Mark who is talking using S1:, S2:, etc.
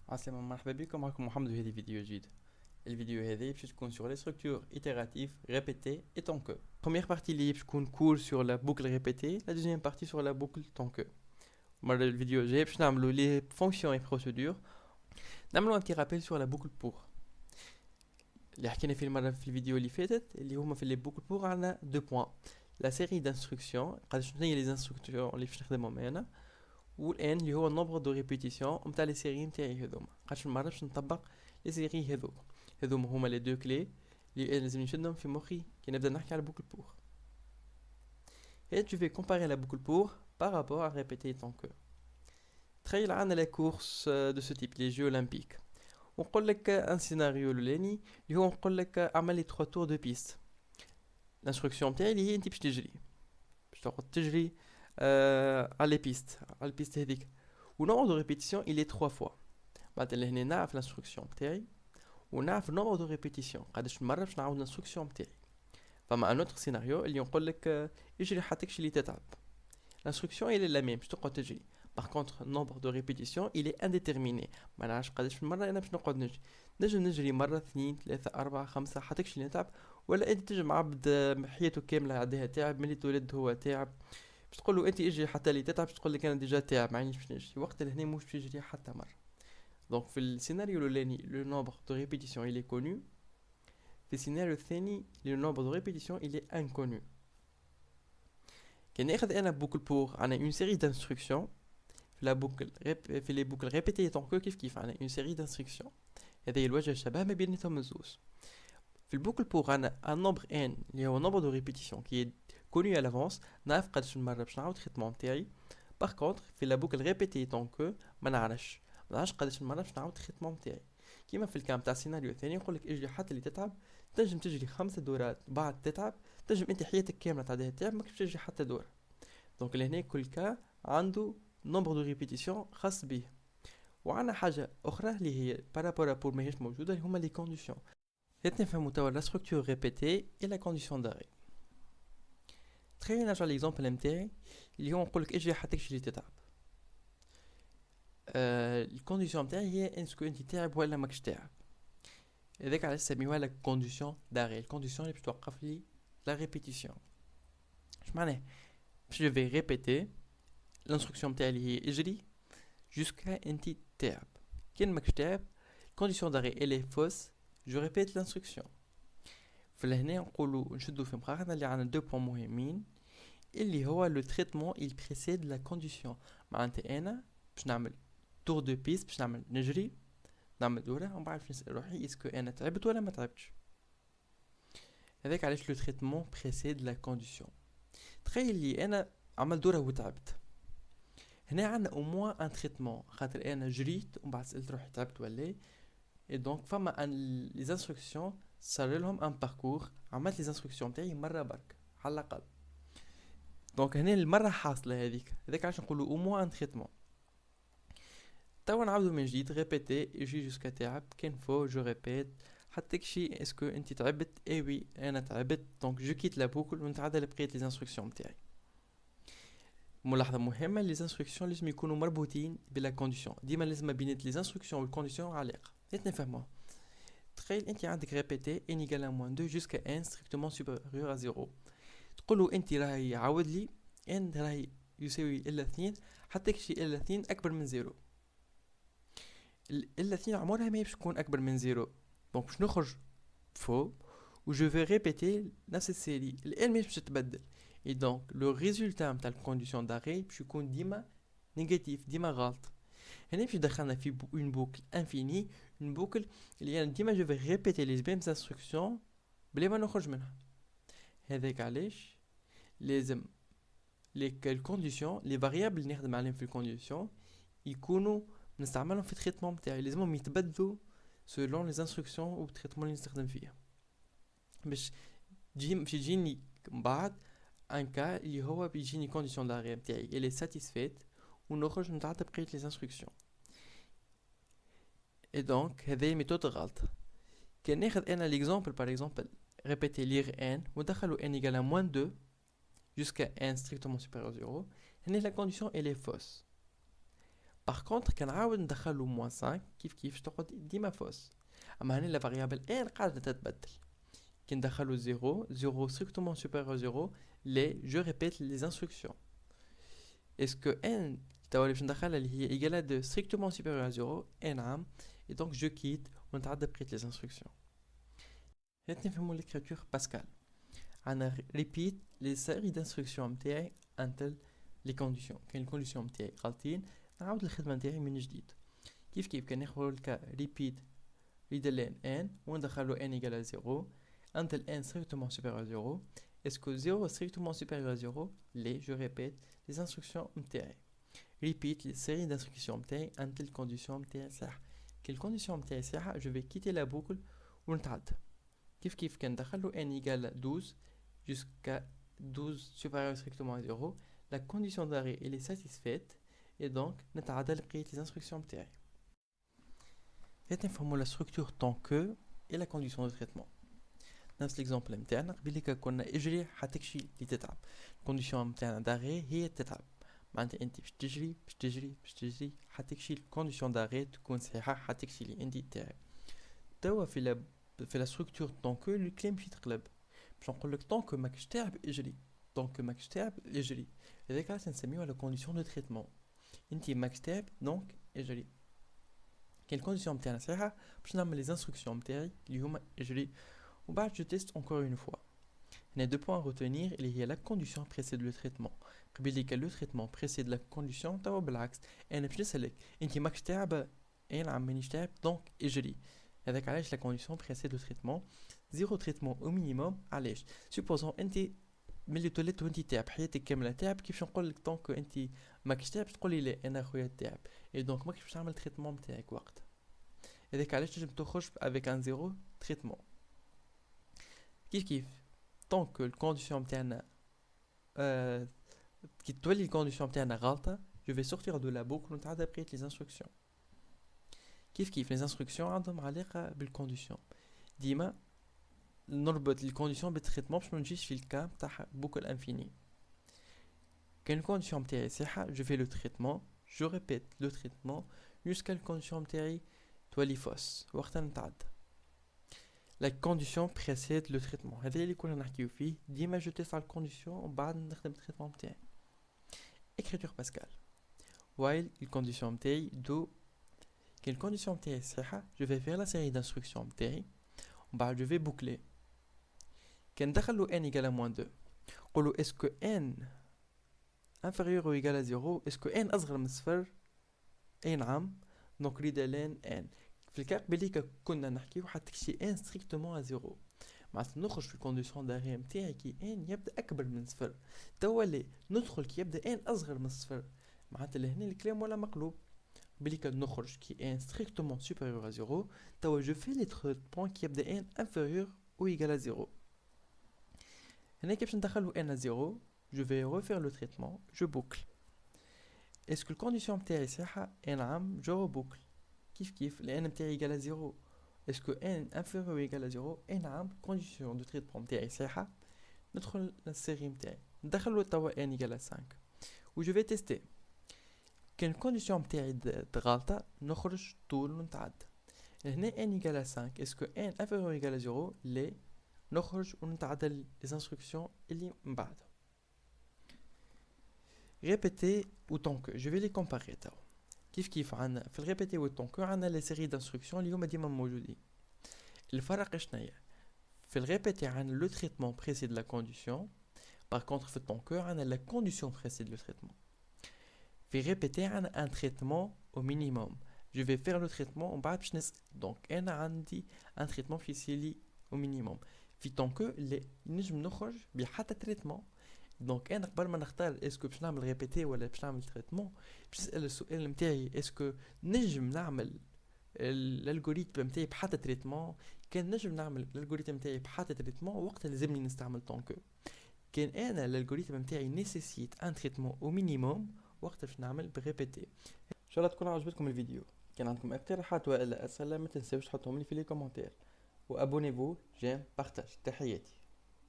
S1: عسلامة مرحبا بكم معكم محمد في هذه فيديو جديد. الفيديو هذه باش تكون sur les structures itératives répétées et tant que. Première partie اللي باش تكون cours sur la boucle répétée, la deuxième partie sur la boucle tant que. مرة الفيديو الجاي باش نعملوا les fonctions et procédures. نعملوا un petit rappel sur la boucle pour. اللي حكينا فيه المرة في الفيديو اللي فاتت اللي هما في les boucles pour عندنا deux points. La série d'instructions, قداش شنو هي les instructions اللي باش نخدمهم هنا. والان اللي هو النومبر دو ريبيتيسيون نتاع لي سيري نتاعي هذوما قاش المره باش نطبق لي سيري هذوما هما لي دو كلي اللي لازم نشدهم في مخي كي نبدا نحكي على بوكل بور. Et je vais comparer la boucle pour par rapport à répéter tant que. تخيل عندنا les courses de ce type les jeux olympiques. ونقول لك un scénario الاولاني اللي هو نقول لك اعمل لي 3 tours de piste. L'instruction نتاعي اللي هي انت باش تجري باش تقعد تجري على البيست هذيك ونومبر دو ريبيتيسيون il est 3 fois. معناتها هنا نعرف الانستركسيون نتاعي ونعرف النومبر دو ريبيتيسيون قداش مرة باش نعاود الانستركسيون نتاعي. فما ان اوتر سيناريو اللي نقول لك اجري حتى تكشي اللي تتعب. الانستركسيون il est la même باش تقعد تجري. Par contre, nombre de répétitions, il est indéterminé. ما نعرفش قداش من مرة أنا باش نقعد نجري. نجم نجري مرة 2 3 4 5 حتى تكشي اللي نتعب ولا أنت تجم عبد حياته كاملة عداها تعب ملي تولد هو تعب. باش تقول له انت اجري حتى اللي تتعب باش تقول لك انا ديجا تعب ما عنديش باش نجري وقت اللي هنا مش باش يجري حتى مره. دونك في السيناريو الاولاني لو نومبر دو ريبيتيسيون il est connu. في السيناريو الثاني لو نومبر دو ريبيتيسيون il est inconnu. كي ناخذ انا بوكل بور عندنا اون سيري دانستركسيون في لا بوكل في لي بوكل ريبيتي طونكو كيف عندنا اون سيري دانستركسيون. هذا الوجه الشبه ما بيناتهم الزوز. في البوكل بور عندنا ان نومبر ان اللي هو نومبر دو ريبيتيسيون كي connu à l'avance نعرف قداش من مرة باش نعاود الخدمة نتاعي. باغ كونطخ في لا بوكل ريبيتي طونكو ما نعرفش قداش من مرة باش نعاود الخدمة نتاعي. كيما في الكام تاع السيناريو الثاني نقولك اجري حتى اللي تتعب تنجم تجري 5 دورات بعد تتعب تنجم انت حياتك كاملة تعديها تعب ماكش تجري حتى دورة. دونك لهنا كل كا عنده نومبر دو ريبيتيسيون خاص به. وعندنا حاجة أخرى اللي هي بارابورا بور ماهيش موجودة اللي هما لي كونديسيون. نفهمو توا لا ستركتور ريبيتي اي لا كونديسيون داري. تخيل نرجع ليكزامبل نتاعي اللي هو نقولك اجري حتى تكشي اللي تتعب. الكونديسيون نتاعي هي اسكو انت تعب ولا ماكش تعب. هذاك علاش نسميوها لا كونديسيون داري الكونديسيون اللي باش توقف لي لا ريبيتيسيون. اش معناه باش جو في ريبيتي الانستركسيون نتاعي اللي هي اجري جوسكا انت تعب. كان ماكش تعب الكونديسيون داري الي فوس جو ريبيت الانستركسيون. فلهنا نقولوا نشدو في مقارنة اللي عندنا دو بوين مهمين اللي هو لو تريتمون il précède لا كونديسيون. معناتها انا باش نعمل تور دو بيست باش نجري نعمل دورة ومن بعد باش نسأل روحي اسكو انا تعبت ولا ما تعبتش. هذاك علاش لو تريتمون précède لا كونديسيون. تخيل لي انا عمل دورة وتعبت هنا عندنا او موان ان تريتمون خاطر انا جريت ومن بعد سألت روحي تعبت ولا اي دونك فما ان لي انستركسيون صار لهم ان باركور عملت لي انستركسيون تاعي مره برك على الاقل. دونك هنا المره حاصله هذاك علاش نقولوا او موان ان تريتمون. توا نعاودو من جديد ريبيتي يجي جوسكا تعب كان فو جو ريبيت حتى كشي اسكو انت تعبت اي وي انا تعبت دونك جو كيت لا بوكل ونتعدى لبقيه لي انستركسيون تاعي. ملاحظه مهمه لي انستركسيون لازم يكونوا مربوطين بلا كونديسيون ديما لازم بين لي انستركسيون والكونديسيون علاقه نفهموها. تخيل انت عندك ريبيتي ان ايكال ا موان 2 جوسكا ان ستريكتومون سوبيريور ا 0. تقولوا انت راهي عاود لي ان راهي يساوي الا 2 حتى كشي الا 2 اكبر من 0. الا 2 عمرها ما باش تكون اكبر من 0. دونك باش نخرج فوق و جو في ريبيتي نفس السيري الان مش باش تتبدل. اي دونك لو ريزولتا نتاع الكونديسيون داري باش يكون ديما نيجاتيف ديما غلط. هنا باش دخلنا في اون بوكل انفيني اون بوكل اللي انا ديما جو في ريبيتي لي ميم انستركسيون بلا ما نخرج منها. هذاك علاش لازم لي الكونديسيون لي فاريابل اللي نخدم عليهم في الكونديسيون يكونوا نستعملهم في التريتمون نتاعي لازمهم يتبدلوا سولون لي انستركسيون و التريتمون اللي نستخدم فيها باش يجيني من بعد ان كا اللي هو بيجيني كونديسيون داري نتاعي اللي ساتيسفيت ونخرج نتعدى بقية لي انستركسيون. اي دونك هذه ميثود غلط. كان ناخذ انا ليكزامبل باغ اكزومبل ريبيتي لير ان ودخلوا ان ايكال ا موان 2 jusqu'à n strictement supérieur à 0. هنا la condition elle est fausse. باغ كونطخ كنعاود ندخلو موان 5 كيف تقعد ديما فوس. اما هنا لا فاريابل ان قاعده تتبدل كي ندخلو 0 strictement supérieur à 0 لي جو ريبيت لي انستركسيون. اسكو ان توا اللي باش ندخلها اللي هي ايغالا دو strictement supérieur à 0 اي نعم. اي دونك جو كيت ونتعدى بقيت لي انستركسيون. هات نفهمو ليكريتور باسكال. عندنا ريبيت لي سيري دانستركسيون نتاعي انتل لي كونديسيون. كاين الكونديسيون نتاعي غالطين نعاود الخدمه نتاعي من جديد. كيف كان ناخذ الكا ريبيت ريدلين ان وندخلو ان ايغال 0 until n strictement supérieur à 0. Est-ce que 0 strictement supérieur à 0 les, je répète, les instructions متاعي. Repeat les séries d'instructions متاعي until condition متاعي صح. Quelle condition متاعي صح je vais quitter la boucle ونتعدى. كيف كان ندخلو n égale 12 jusqu'à 12 supérieur strictement à 0. La condition d'arrêt elle est satisfaite et donc نتعدى لبقية les instructions متاعي. هات نفهمو la structure tant que et la condition de traitement. نفس الاكزامبل نتاعنا قبيليك كنا اجري حتكشي اللي تتعب. الكونديسيون نتاعنا داغي هي تتعب، معناتها انت باش تجري حتكشي. الكونديسيون داغي تكون صحيحه حتكشي اللي انت تاعب. توا في لا ستركتور طونكو الكلام باش يتقلب، باش نقول لك طونكو ماكش تاعب اجري، طونكو ماكش تاعب اجري. هذاك علاش نسميوها لا كونديسيون دو تريتمون. انت ماكش تاعب دونك اجري. كاين الكونديسيون نتاعنا صحيحه باش نعمل لي انستركسيون نتاعي اللي هما اجري. وبعد je teste encore une fois. Il y a deux points à retenir. Il y a la condition précède le traitement. قبل le traitement précède la condition توا بالعكس. أنا باش نسألك أنت ماكش تعب؟ أي نعم مانيش تعب دونك اجري. هذاك علاش la condition précède le traitement. Zéro traitement au minimum. علاش؟ supposons أنت ملي تولدت وأنت تعب حياتك كاملة تعب، كيفاش نقول لك طونك أنت ماكش تعب تقول لي لا أنا خويا تعب. et donc ماكش باش تعمل traitement نتاعك وقت. هذاك علاش تنجم تخرج avec un zéro traitement. كيف tant que الكونديسيون نتاعنا كي تولي الكونديسيون نتاعنا غلطه je vais sortir de la boucle ونتعدى بقية les instructions. كيف les instructions عندهم علاقه بالكونديسيون. ديما نربط الكونديسيون بالتريتمون باش ما نجيش في الكا تاع بوكل انفيني. كان الكونديسيون نتاعي صحيحه je fais le traitement, je répète le traitement jusqu'à الكونديسيون نتاعي تولي فوس وقتها نتعدى. La condition précède le traitement. هذا اللي كنا نحكيو فيه. ديما جو تيست على الكونديسيون ومن بعد نخدم التريتمون نتاعي. écriture باسكال. while الكونديسيون نتاعي دو كي الكونديسيون نتاعي صحيحه جو في فير لا سيري دانستركسيون نتاعي ومن بعد جو في بوكلي. كي ندخلو n égale à -2 نقولو اسكو n inférieur ou égal à 0 اسكو n اصغر من صفر. اي نعم دونك ريدالين n. في الكاق بليك كنا نحكيو حتكشي ان ستريكتومون ا زيرو، معناتها نخرج في الكونديسيون داغي نتاعي كي ان يبدا اكبر من صفر. توا لي ندخل كي يبدا ان اصغر من صفر، معناتها لهنا الكلام ولا مقلوب. بليك نخرج كي ان ستريكتومون سوبيريور ا زيرو. توا جو في لي تريتمون كي يبدا ان انفيريور او ايغال ا زيرو. هنا كيفاش ندخلو ان ا زيرو جو في ريفير لو تريتمون جو بوكل. اسكو الكونديسيون نتاعي صحيحه؟ اي نعم جو بوكل. كيف لان نتاعي ايغال 0 اسكو ان انفيريور ايغال 0 اي نعم كونديسيون دو تريتمون نتاعي صحيحه. ندخل للسيري نتاعي ندخلو توا ان ايغال 5 و جو في تيستي. كان الكونديسيون نتاعي غلطه نخرج طول ونتعدى. هنا ان ايغال 5 اسكو ان انفيريور ايغال 0 لي نخرج ونتعدى لي انستركسيون اللي من بعد. ريبيتي ou tant que je vais les comparer توا. كيف عندنا في الريبيتي والطونكو عندنا لي سيري دانستركسيون اللي هما ديما موجودين. الفرق شناهي؟ في الريبيتي عندنا لو تريتمون بريسيد لا كونديسيون، باغ كونطخ في الطونكو عندنا لا كونديسيون بريسيد لو تريتمون. في ريبيتي عندنا ان تريتمون او مينيموم، جو في فير لو تريتمون ومن بعد باش نسال. دونك انا عندي ان تريتمون باش يصيرلي او مينيموم. في طونكو اللي نجم نخرج بحتى تريتمون. دونك انا قبل ما نختار اسكو باش نعمل ريبيتي ولا باش نعمل تريتمون باش نسال السؤال نتاعي اسكو نجم نعمل الالغوريثم نتاعي بحتى تريتمون. كان نجم نعمل الالغوريثم نتاعي بحتى تريتمون وقت لازمني نستعمل طونكو. كان انا الالغوريثم نتاعي نيسيسيت ان تريتمون او مينيموم وقت باش نعمل بريبيتي. ان شاء الله تكون عجبتكم الفيديو. كان عندكم اقتراحات والا اسئله ما تنساوش تحطهم لي في لي كومونتير وابونيفو جيم بارطاج. تحياتي.